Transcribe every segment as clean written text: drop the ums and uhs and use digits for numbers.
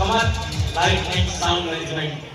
Kamat, light and sound management.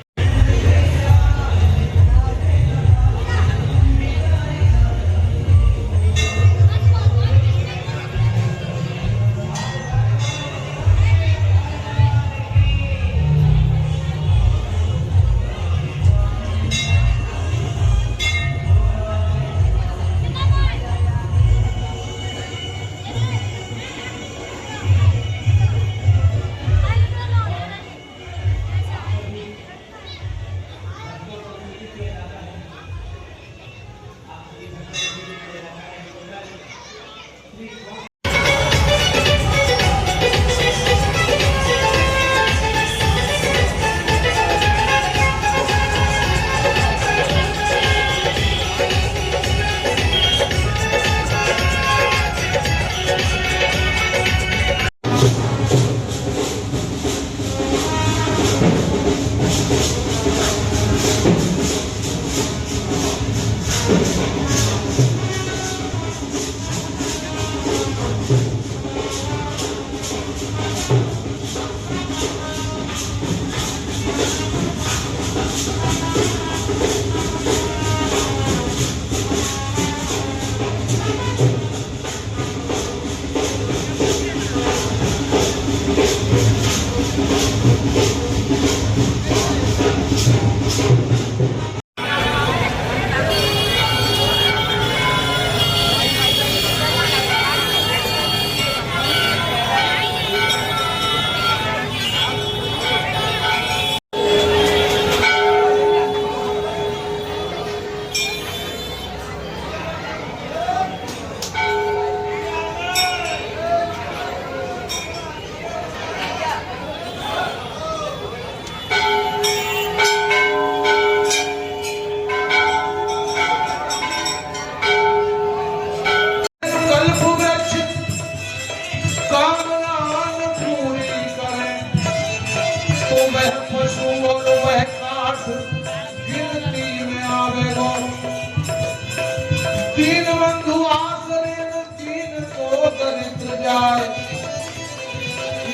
तीन बंधु आसरे तीन को दरिद्र जाए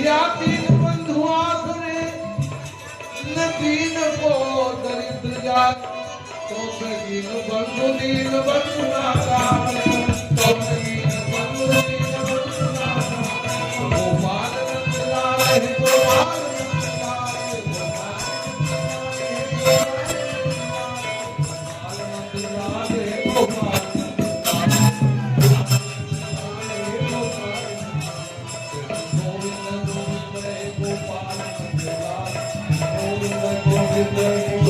या तीन बंधु आसरे तीन को दरिद्र जाए तो दीन बंधु ना जाए तो दीन बंधु ना जाए गोपाल नंद लाए गोपाल Govinda